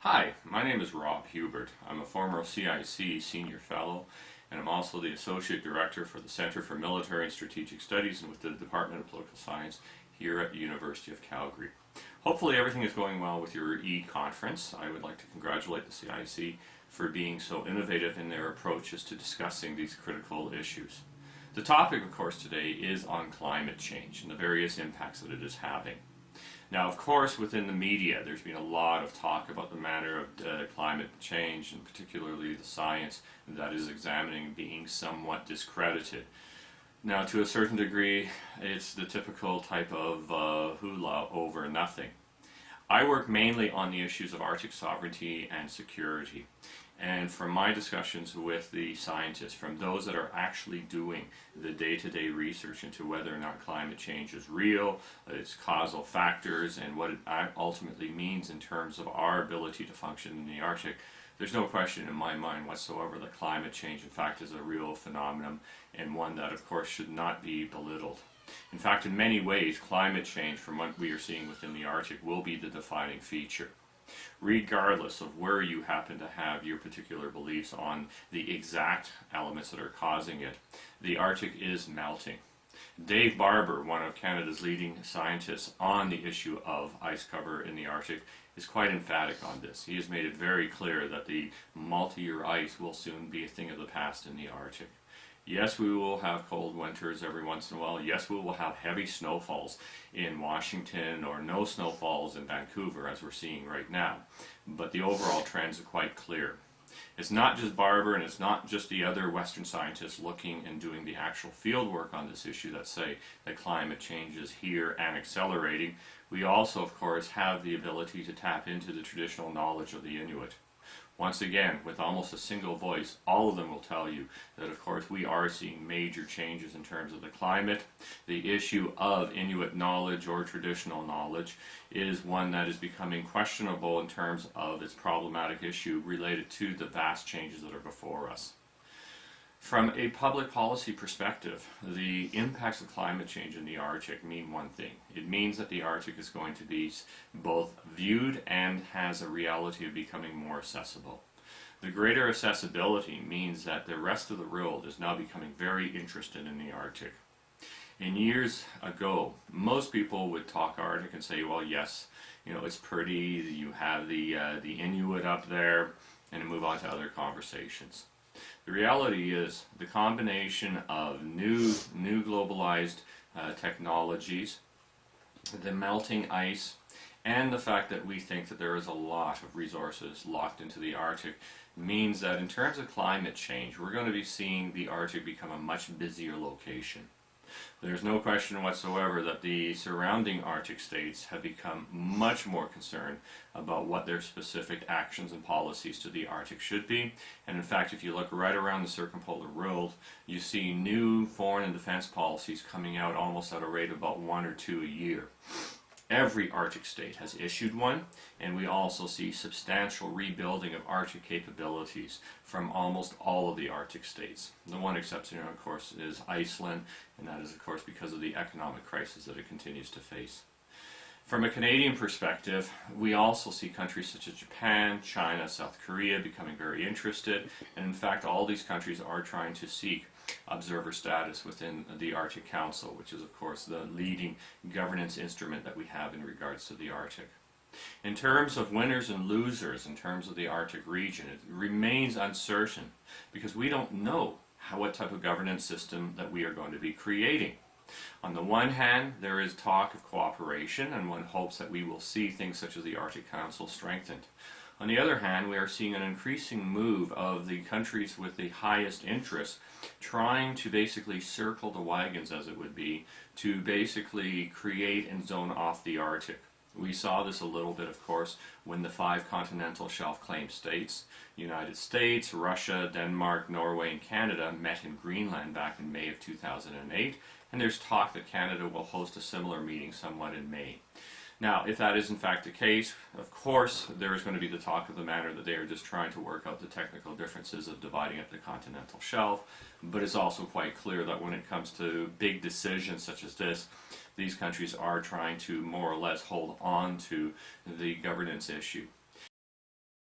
Hi, my name is Rob Huebert. I'm a former CIC Senior Fellow, and I'm also the Associate Director for the Center for Military and Strategic Studies and with the Department of Political Science here at the University of Calgary. Hopefully everything is going well with your e-conference. I would like to congratulate the CIC for being so innovative in their approaches to discussing these critical issues. The topic, of course, today is on climate change and the various impacts that it is having. Now, of course, within the media, there's been a lot of talk about the matter of climate change, and particularly the science that is examining being somewhat discredited. Now, to a certain degree, it's the typical type of hula over nothing. I work mainly on the issues of Arctic sovereignty and security. And from my discussions with the scientists, from those that are actually doing the day-to-day research into whether or not climate change is real, its causal factors, and what it ultimately means in terms of our ability to function in the Arctic, there's no question in my mind whatsoever that climate change, in fact, is a real phenomenon, and one that, of course, should not be belittled. In fact, in many ways, climate change, from what we are seeing within the Arctic, will be the defining feature. Regardless of where you happen to have your particular beliefs on the exact elements that are causing it, the Arctic is melting. Dave Barber, one of Canada's leading scientists on the issue of ice cover in the Arctic, is quite emphatic on this. He has made it very clear that the multi-year ice will soon be a thing of the past in the Arctic. Yes, we will have cold winters every once in a while. Yes, we will have heavy snowfalls in Washington or no snowfalls in Vancouver, as we're seeing right now. But the overall trends are quite clear. It's not just Barber and it's not just the other Western scientists looking and doing the actual field work on this issue that say that climate change is here and accelerating. We also, of course, have the ability to tap into the traditional knowledge of the Inuit. Once again, with almost a single voice, all of them will tell you that, of course, we are seeing major changes in terms of the climate. The issue of Inuit knowledge or traditional knowledge is one that is becoming questionable in terms of its problematic issue related to the vast changes that are before us. From a public policy perspective, the impacts of climate change in the Arctic mean one thing. It means that the Arctic is going to be both viewed and has a reality of becoming more accessible. The greater accessibility means that the rest of the world is now becoming very interested in the Arctic. In years ago, most people would talk Arctic and say, well, yes, you know, it's pretty, you have the Inuit up there, and move on to other conversations. The reality is the combination of new globalized technologies, the melting ice, and the fact that we think that there is a lot of resources locked into the Arctic means that in terms of climate change, we're going to be seeing the Arctic become a much busier location. There's no question whatsoever that the surrounding Arctic states have become much more concerned about what their specific actions and policies to the Arctic should be. And in fact, if you look right around the circumpolar world, you see new foreign and defense policies coming out almost at a rate of about 1 or 2 a year. Every Arctic state has issued one, and we also see substantial rebuilding of Arctic capabilities from almost all of the Arctic states. The one exception, of course, is Iceland, and that is, of course, because of the economic crisis that it continues to face. From a Canadian perspective, we also see countries such as Japan, China, South Korea becoming very interested, and in fact all these countries are trying to seek observer status within the Arctic Council, which is of course the leading governance instrument that we have in regards to the Arctic. In terms of winners and losers, in terms of the Arctic region, it remains uncertain because we don't know what type of governance system that we are going to be creating. On the one hand, there is talk of cooperation, and one hopes that we will see things such as the Arctic Council strengthened. On the other hand, we are seeing an increasing move of the countries with the highest interest trying to basically circle the wagons, as it would be, to basically create and zone off the Arctic. We saw this a little bit, of course, when the 5 continental shelf claim states, United States, Russia, Denmark, Norway, and Canada, met in Greenland back in May of 2008, and there's talk that Canada will host a similar meeting somewhat in May. Now, if that is in fact the case, of course, there is going to be the talk of the matter that they are just trying to work out the technical differences of dividing up the continental shelf, but it's also quite clear that when it comes to big decisions such as this, these countries are trying to more or less hold on to the governance issue.